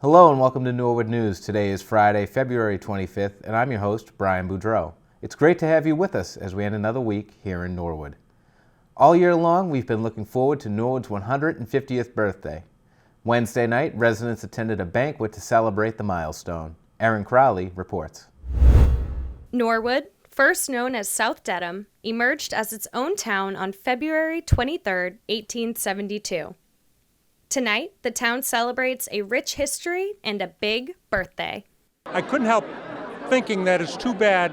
Hello and welcome to Norwood News. Today is Friday, February 25th, and I'm your host, Brian Boudreau. It's great to have you with us as we end another week here in Norwood. All year long, we've been looking forward to Norwood's 150th birthday. Wednesday night, residents attended a banquet to celebrate the milestone. Erin Crowley reports. Norwood, first known as South Dedham, emerged as its own town on February 23, 1872. Tonight, the town celebrates a rich history and a big birthday. I couldn't help thinking that it's too bad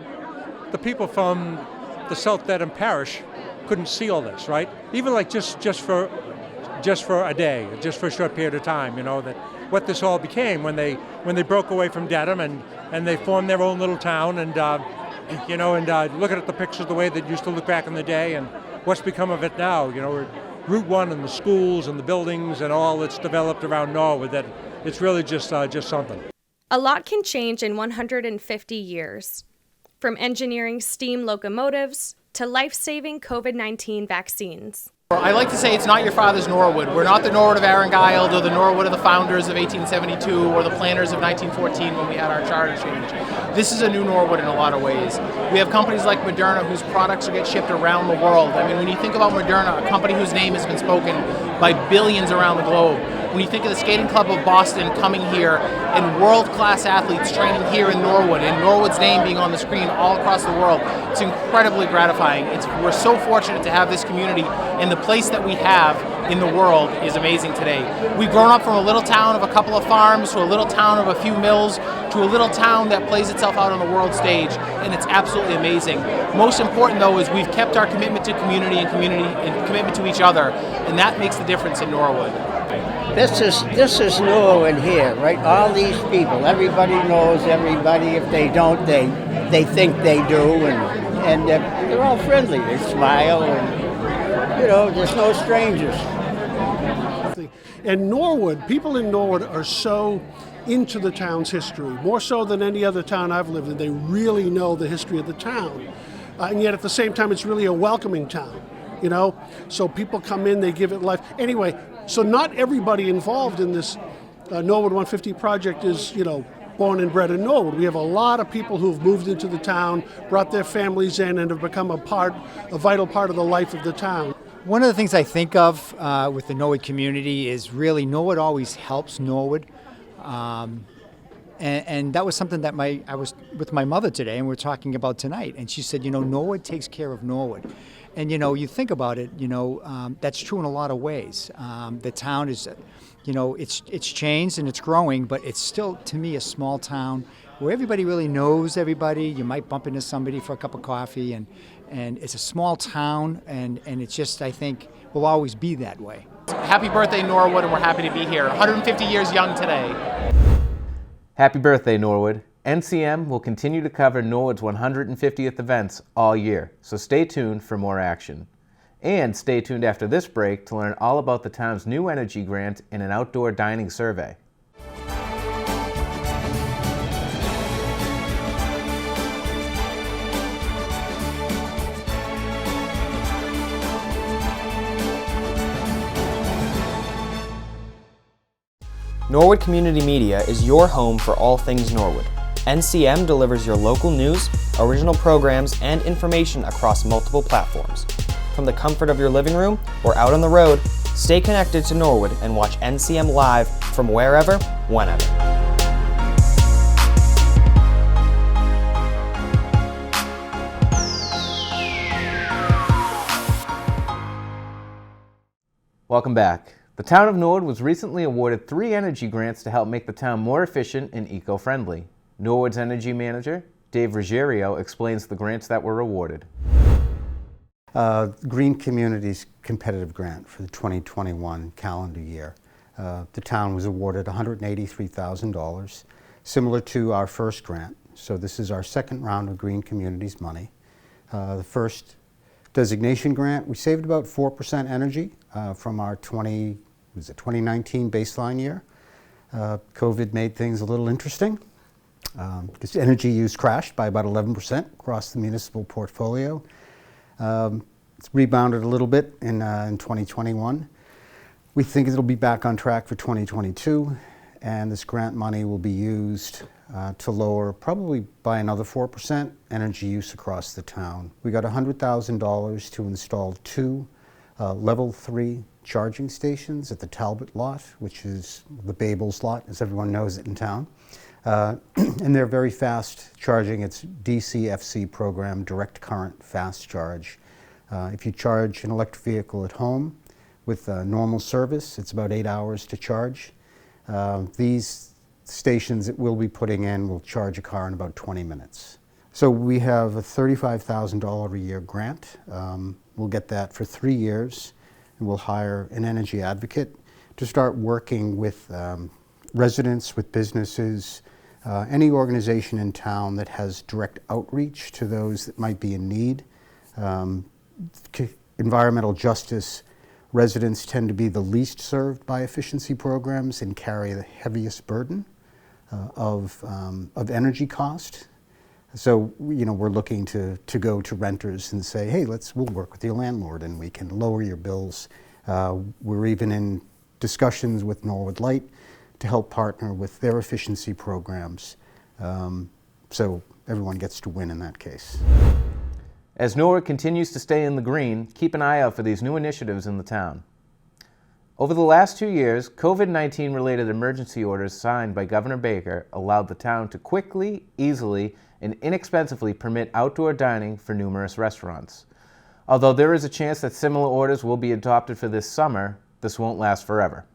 the people from the South Dedham parish couldn't see all this, right? Even like just for a day, just for a short period of time, that what this all became when they broke away from Dedham and they formed their own little town and looking at the pictures the way they used to look back in the day and what's become of it now, Route 1 and the schools and the buildings and all that's developed around Norwood, that it's really just something. A lot can change in 150 years. From engineering steam locomotives to life-saving COVID-19 vaccines. I like to say it's not your father's Norwood. We're not the Norwood of Arundel or the Norwood of the founders of 1872 or the planners of 1914 when we had our charter change. This is a new Norwood in a lot of ways. We have companies like Moderna whose products get shipped around the world. I mean, when you think about Moderna, a company whose name has been spoken by billions around the globe, when you think of the Skating Club of Boston coming here and world-class athletes training here in Norwood and Norwood's name being on the screen all across the world, it's incredibly gratifying. We're so fortunate to have this community, and the place that we have in the world is amazing today. We've grown up from a little town of a couple of farms to a little town of a few mills to a little town that plays itself out on the world stage, and it's absolutely amazing. Most important though is we've kept our commitment to community and commitment to each other, and that makes the difference in Norwood. This is Norwood here, right? All these people, everybody knows everybody. If they don't, they think they do, and they're all friendly. They smile, and there's no strangers. And Norwood, people in Norwood are so into the town's history, more so than any other town I've lived in. They really know the history of the town, and yet at the same time, it's really a welcoming town. So people come in, they give it life. Anyway, so not everybody involved in this Norwood 150 project is, born and bred in Norwood. We have a lot of people who have moved into the town, brought their families in, and have become a vital part of the life of the town. One of the things I think of with the Norwood community is really Norwood always helps Norwood. And that was something that I was with my mother today, and we're talking about tonight. And she said, Norwood takes care of Norwood. And, you think about it, that's true in a lot of ways. The town is, it's changed and it's growing, but it's still, to me, a small town where everybody really knows everybody. You might bump into somebody for a cup of coffee, and it's a small town, and it's just, I think, will always be that way. Happy birthday, Norwood, and we're happy to be here. 150 years young today. Happy birthday, Norwood. NCM will continue to cover Norwood's 150th events all year, so stay tuned for more action. And stay tuned after this break to learn all about the town's new energy grant and an outdoor dining survey. Norwood Community Media is your home for all things Norwood. NCM delivers your local news, original programs, and information across multiple platforms. From the comfort of your living room or out on the road, stay connected to Norwood and watch NCM live from wherever, whenever. Welcome back. The town of Norwood was recently awarded 3 energy grants to help make the town more efficient and eco-friendly. Norwood's energy manager, Dave Ruggiero, explains the grants that were awarded. Green Communities Competitive Grant for the 2021 calendar year. The town was awarded $183,000, similar to our first grant. So this is our second round of Green Communities money. The first designation grant, we saved about 4% energy from our 2019 baseline year. COVID made things a little interesting because energy use crashed by about 11% across the municipal portfolio. It's rebounded a little bit in 2021. We think it'll be back on track for 2022. and this grant money will be used to lower, probably by another 4%, energy use across the town. We got $100,000 to install 2 level 3 charging stations at the Talbot lot, which is the Babel's lot, as everyone knows it in town. And they're very fast charging. It's DCFC program, direct current fast charge. If you charge an electric vehicle at home with normal service, it's about 8 hours to charge. These stations that we'll be putting in will charge a car in about 20 minutes. So we have a $35,000 a year grant. We'll get that for 3 years, and we'll hire an energy advocate to start working with residents, with businesses, any organization in town that has direct outreach to those that might be in need. Environmental justice residents tend to be the least served by efficiency programs and carry the heaviest burden of energy cost. So, we're looking to go to renters and say, hey, we'll work with your landlord and we can lower your bills. We're even in discussions with Norwood Light to help partner with their efficiency programs. So everyone gets to win in that case. As Norwood continues to stay in the green, keep an eye out for these new initiatives in the town. Over the last 2 years, COVID-19 related emergency orders signed by Governor Baker allowed the town to quickly, easily, and inexpensively permit outdoor dining for numerous restaurants. Although there is a chance that similar orders will be adopted for this summer, this won't last forever.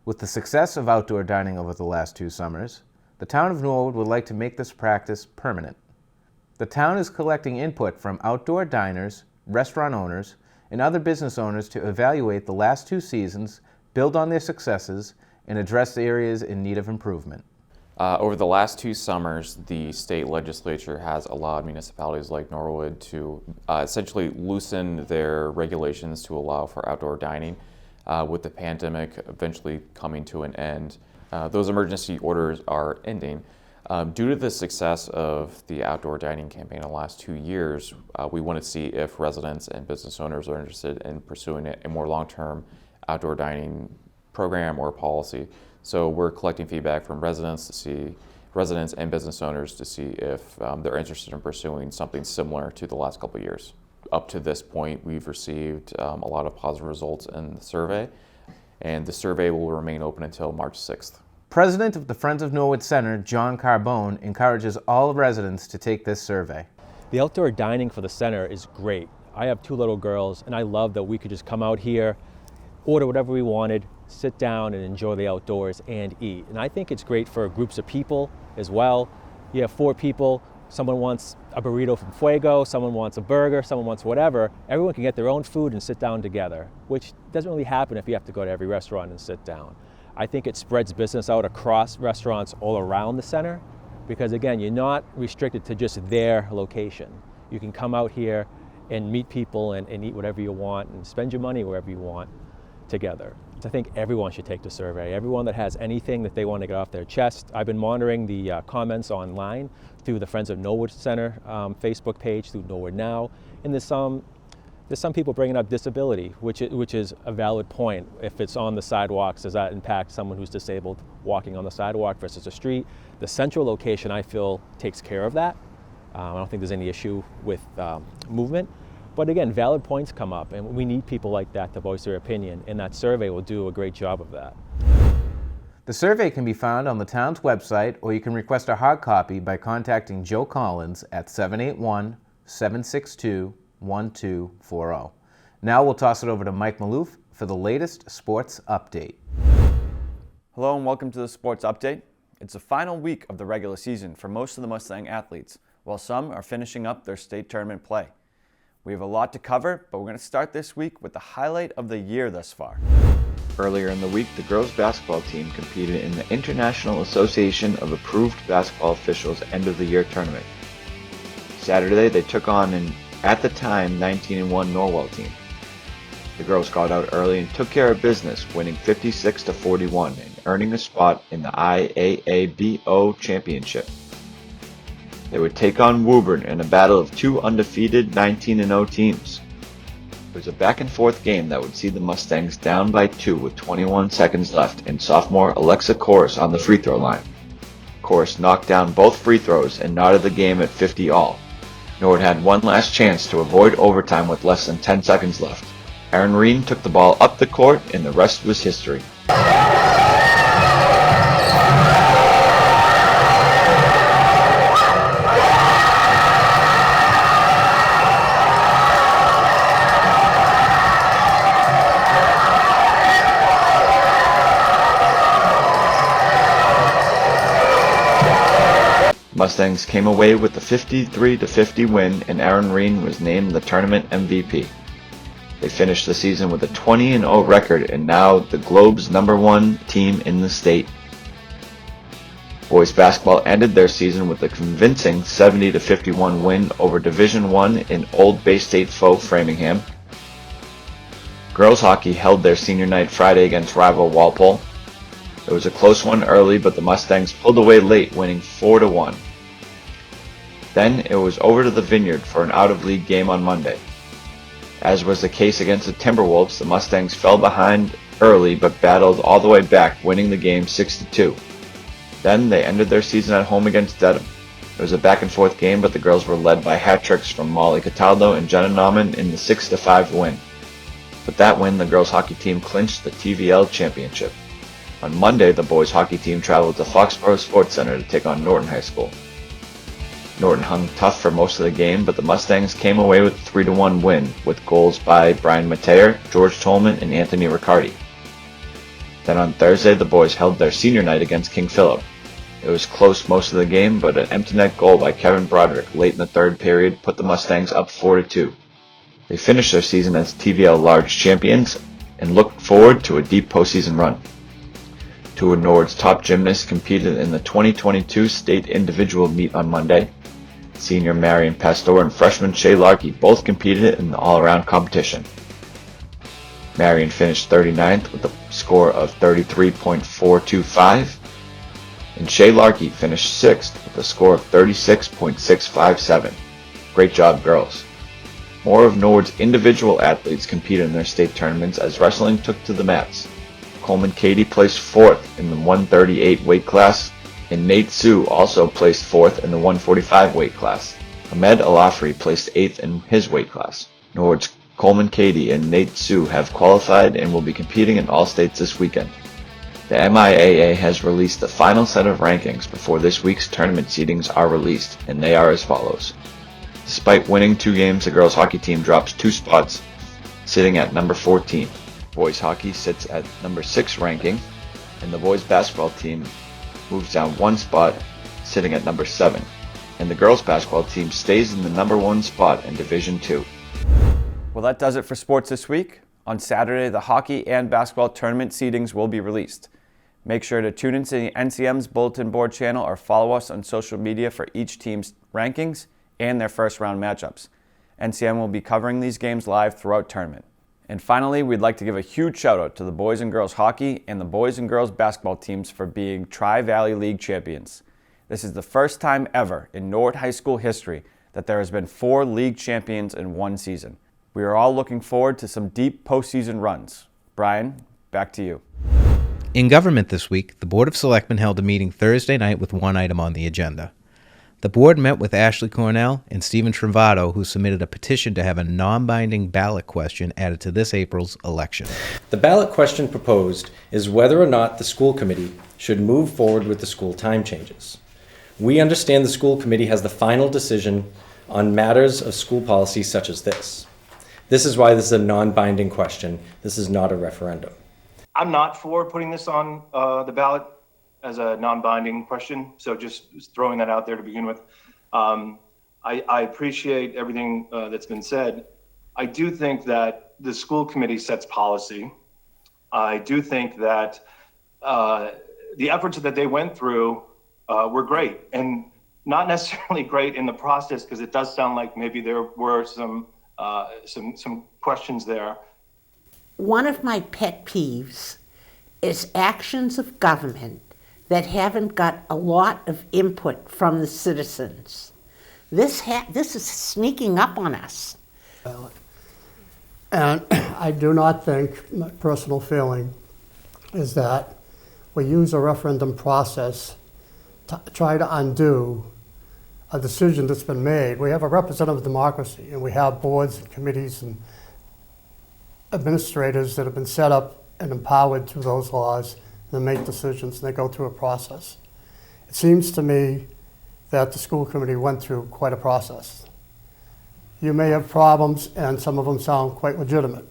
With the success of outdoor dining over the last 2 summers, the town of Norwood would like to make this practice permanent. The town is collecting input from outdoor diners, restaurant owners, and other business owners to evaluate the last 2 seasons, build on their successes, and address the areas in need of improvement. Over the last 2 summers, the state legislature has allowed municipalities like Norwood to essentially loosen their regulations to allow for outdoor dining. With the pandemic eventually coming to an end, those emergency orders are ending. Due to the success of the outdoor dining campaign in the last 2 years, we want to see if residents and business owners are interested in pursuing a more long-term outdoor dining program or policy. So we're collecting feedback from residents and business owners to see if they're interested in pursuing something similar to the last couple of years. Up to this point, we've received a lot of positive results in the survey, and the survey will remain open until March 6th. President of the Friends of Norwood Center, John Carbone, encourages all residents to take this survey. The outdoor dining for the center is great. I have 2 little girls, and I love that we could just come out here, order whatever we wanted, sit down and enjoy the outdoors and eat. And I think it's great for groups of people as well. You have 4 people, someone wants a burrito from Fuego, someone wants a burger, someone wants whatever. Everyone can get their own food and sit down together, which doesn't really happen if you have to go to every restaurant and sit down. I think it spreads business out across restaurants all around the center because, again, you're not restricted to just their location. You can come out here and meet people and eat whatever you want and spend your money wherever you want together. So I think everyone should take the survey. Everyone that has anything that they want to get off their chest. I've been monitoring the comments online through the Friends of Norwood Center Facebook page, through Norwood Now, and there's some people bringing up disability, which is a valid point. If it's on the sidewalks, does that impact someone who's disabled walking on the sidewalk versus the street? The central location, I feel, takes care of that. I don't think there's any issue with movement. But again, valid points come up, and we need people like that to voice their opinion, and that survey will do a great job of that. The survey can be found on the town's website, or you can request a hard copy by contacting Joe Collins at 781-762-1240. Now we'll toss it over to Mike Maloof for the latest sports update. Hello and welcome to the Sports Update. It's the final week of the regular season for most of the Mustang athletes, while some are finishing up their state tournament play. We have a lot to cover, but we're going to start this week with the highlight of the year thus far. Earlier in the week, the girls basketball team competed in the International Association of Approved Basketball Officials End of the Year tournament. Saturday, they took on an, at the time, 19-1 Norwell team. The girls got out early and took care of business, winning 56-41 and earning a spot in the IAABO championship. They would take on Woburn in a battle of 2 undefeated 19-0 teams. It was a back-and-forth game that would see the Mustangs down by 2 with 21 seconds left and sophomore Alexa Corus on the free throw line. Corus knocked down both free throws and knotted the game at 50 all. Norwood had one last chance to avoid overtime with less than 10 seconds left. Aaron Reen took the ball up the court and the rest was history. Mustangs came away with the 53-50 win, and Aaron Reen was named the tournament MVP. They finished the season with a 20-0 record and now the Globe's #1 team in the state. Boys basketball ended their season with a convincing 70-51 win over Division I in Old Bay State foe Framingham. Girls hockey held their senior night Friday against rival Walpole. It was a close one early, but the Mustangs pulled away late, winning 4-1. Then it was over to the Vineyard for an out-of-league game on Monday. As was the case against the Timberwolves, the Mustangs fell behind early but battled all the way back, winning the game 6-2. Then they ended their season at home against Dedham. It was a back-and-forth game, but the girls were led by hat-tricks from Molly Cataldo and Jenna Nauman in the 6-5 win. With that win, the girls hockey team clinched the TVL championship. On Monday, the boys hockey team traveled to Foxborough Sports Center to take on Norton High School. Norton hung tough for most of the game, but the Mustangs came away with a 3-1 win, with goals by Brian Mateer, George Tolman, and Anthony Riccardi. Then on Thursday, the boys held their senior night against King Philip. It was close most of the game, but an empty net goal by Kevin Broderick late in the third period put the Mustangs up 4-2. They finished their season as TVL Large champions and looked forward to a deep postseason run. Two of Norwood's top gymnasts competed in the 2022 state individual meet on Monday. Senior Marion Pastor and freshman Shay Larkey both competed in the all-around competition. Marion finished 39th with a score of 33.425, and Shay Larkey finished 6th with a score of 36.657. Great job, girls. More of Norwood's individual athletes competed in their state tournaments as wrestling took to the mats. Coleman Cady placed 4th in the 138 weight class, and Nate Sue also placed 4th in the 145 weight class. Ahmed Alafri placed 8th in his weight class. Norwood's Coleman Cady and Nate Sue have qualified and will be competing in all states this weekend. The MIAA has released the final set of rankings before this week's tournament seedings are released, and they are as follows. Despite winning 2 games, the girls hockey team drops 2 spots, sitting at number 14. Boys hockey sits at number 6 ranking, and the boys basketball team moves down 1 spot, sitting at number 7. And the girls basketball team stays in the number 1 spot in Division II. Well, that does it for sports this week. On Saturday, the hockey and basketball tournament seedings will be released. Make sure to tune into the NCM's bulletin board channel or follow us on social media for each team's rankings and their first round matchups. NCM will be covering these games live throughout tournament. And finally, we'd like to give a huge shout out to the boys and girls hockey and the boys and girls basketball teams for being Tri-Valley League champions. This is the first time ever in Norwood High School history that there has been 4 league champions in one season. We are all looking forward to some deep postseason runs. Brian, back to you. In government this week, the Board of Selectmen held a meeting Thursday night with one item on the agenda. The board met with Ashley Cornell and Stephen Travato, who submitted a petition to have a non-binding ballot question added to this April's election. The ballot question proposed is whether or not the school committee should move forward with the school time changes. We understand the school committee has the final decision on matters of school policy such as this. This is why this is a non-binding question. This is not a referendum. I'm not for putting this on the ballot as a non-binding question, so just throwing that out there to begin with. I appreciate everything that's been said. I do think that the school committee sets policy. I do think that the efforts that they went through were great, and not necessarily great in the process, because it does sound like maybe there were some questions there. One of my pet peeves is actions of government that haven't got a lot of input from the citizens. This is sneaking up on us. And I do not think, my personal feeling is that we use a referendum process to try to undo a decision that's been made. We have a representative democracy, and we have boards and committees and administrators that have been set up and empowered through those laws to make decisions, and they go through a process. It seems to me that the school committee went through quite a process. You may have problems, and some of them sound quite legitimate,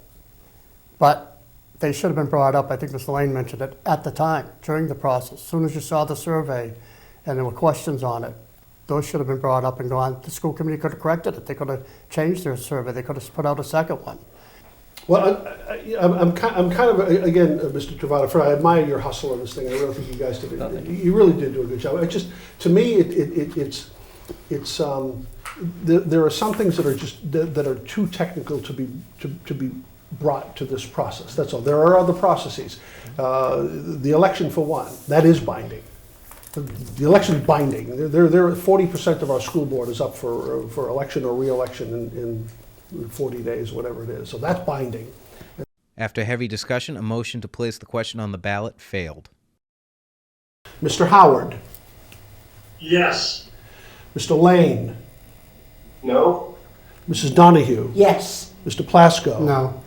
but they should have been brought up, I think Mr. Lane mentioned it, at the time, during the process. As soon as you saw the survey and there were questions on it, those should have been brought up and gone. The school committee could have corrected it. They could have changed their survey. They could have put out a second one. Well, I'm kind of, again, Mr. Travato, I admire your hustle on this thing. I really think you guys did it. You really did do a good job. It just, to me, it's there are some things that are just that are too technical to be brought to this process. That's all. There are other processes. The election, for one, that is binding. The election is binding. There 40% of our school board is up for election or re-election in 40 days, whatever it is. So that's binding. After heavy discussion, a motion to place the question on the ballot failed. Mr. Howard? Yes. Mr. Lane? No. Mrs. Donahue? Yes. Mr. Plasko? No.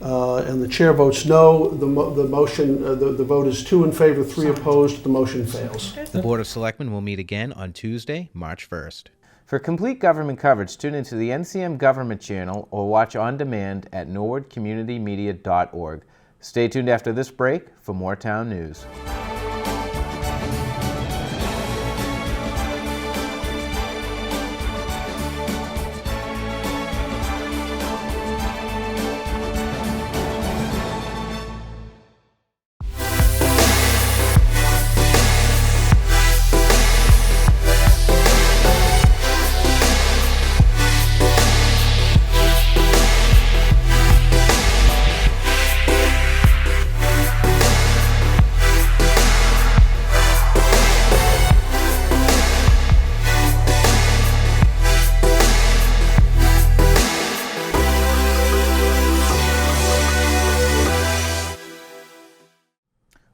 And the chair votes no. The motion, the vote is 2 in favor, 3 opposed. The motion fails. The Board of Selectmen will meet again on Tuesday, March 1st. For complete government coverage, tune into the NCM Government Channel or watch on demand at norwoodcommunitymedia.org. Stay tuned after this break for more town news.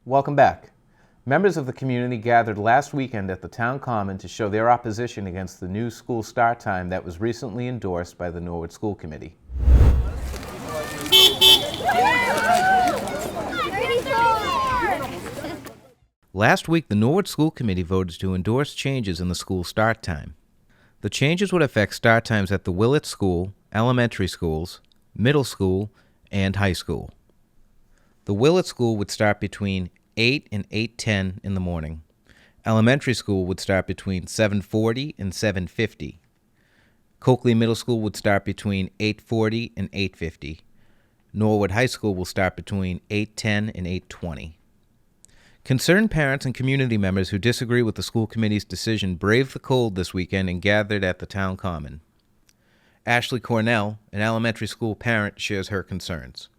Welcome back. Members of the community gathered last weekend at the Town Common to show their opposition against the new school start time that was recently endorsed by the Norwood School Committee. Last week, the Norwood School Committee voted to endorse changes in the school start time. The changes would affect start times at the Willett School, elementary schools, middle school, and high school. The Willett School would start between 8 and 8:10 in the morning. Elementary school would start between 7:40 and 7:50. Coakley Middle School would start between 8:40 and 8:50. Norwood High School will start between 8:10 and 8:20. Concerned parents and community members who disagree with the school committee's decision braved the cold this weekend and gathered at the Town Common. Ashley Cornell, an elementary school parent, shares her concerns.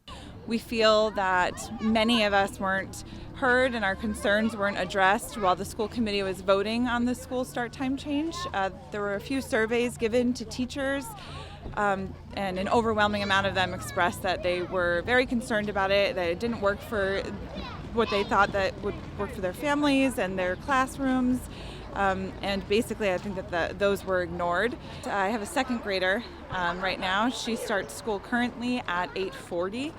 We feel that many of us weren't heard and our concerns weren't addressed while the school committee was voting on the school start time change. There were a few surveys given to teachers, and an overwhelming amount of them expressed that they were very concerned about it, that it didn't work for what they thought that would work for their families and their classrooms. And basically, I think that those were ignored. I have a second grader right now. She starts school currently at 8:40.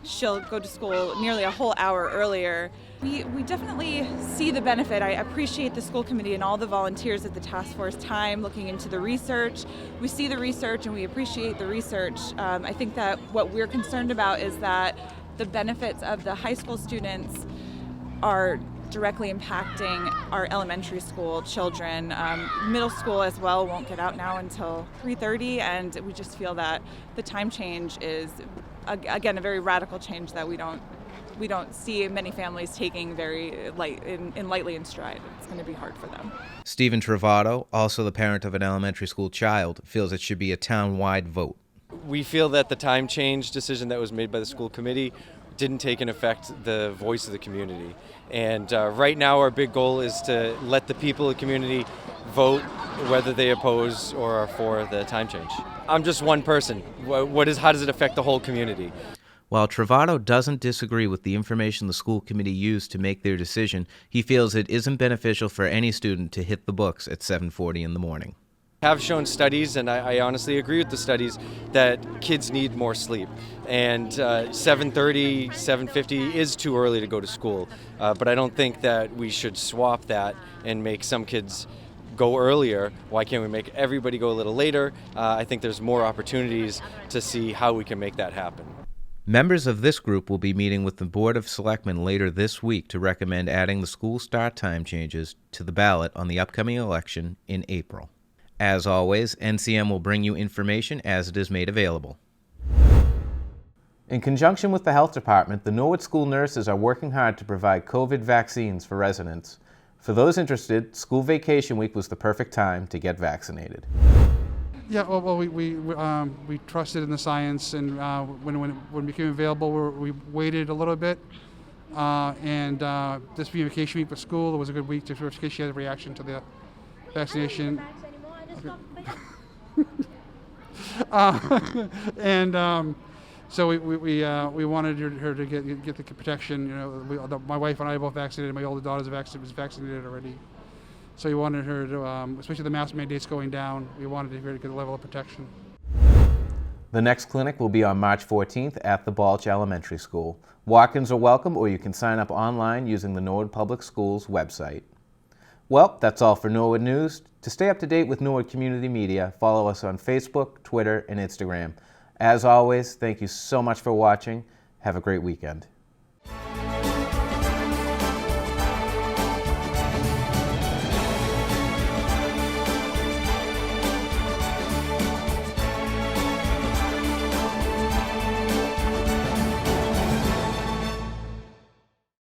She'll go to school nearly a whole hour earlier. We definitely see the benefit. I appreciate the school committee and all the volunteers at the task force time looking into the research. We see the research and we appreciate the research. I think that what we're concerned about is that the benefits of the high school students are directly impacting our elementary school children. Middle school as well won't get out now until 3:30, and we just feel that the time change is, again, a very radical change that we don't see many families taking very lightly in stride. It's going to be hard for them. Stephen Travato, also the parent of an elementary school child, feels it should be a town-wide vote. We feel that the time change decision that was made by the school committee didn't take in effect the voice of the community. And right now our big goal is to let the people of the community vote whether they oppose or are for the time change. I'm just one person. How does it affect the whole community? While Travato doesn't disagree with the information the school committee used to make their decision, he feels it isn't beneficial for any student to hit the books at 7:40 in the morning. Have shown studies, and I honestly agree with the studies, that kids need more sleep. And 7:30, 7:50 is too early to go to school. But I don't think that we should swap that and make some kids go earlier. Why can't we make everybody go a little later? I think there's more opportunities to see how we can make that happen. Members of this group will be meeting with the Board of Selectmen later this week to recommend adding the school start time changes to the ballot on the upcoming election in April. As always, NCM will bring you information as it is made available. In conjunction with the health department, the Norwood school nurses are working hard to provide COVID vaccines for residents. For those interested, school vacation week was the perfect time to get vaccinated. Yeah, well, we trusted in the science, and when it became available, we waited a little bit. This being vacation week for school, it was a good week to first in case she had a reaction to the vaccination. So we wanted her to get the protection. You know, my wife and I are both vaccinated. My older daughter was vaccinated already. So we wanted her to, especially the mask mandates going down, we wanted her to get a level of protection. The next clinic will be on March 14th at the Balch Elementary School. Walk-ins are welcome, or you can sign up online using the Norwood Public Schools website. Well, that's all for Norwood News. To stay up to date with Norwood Community Media, follow us on Facebook, Twitter, and Instagram. As always, thank you so much for watching. Have a great weekend.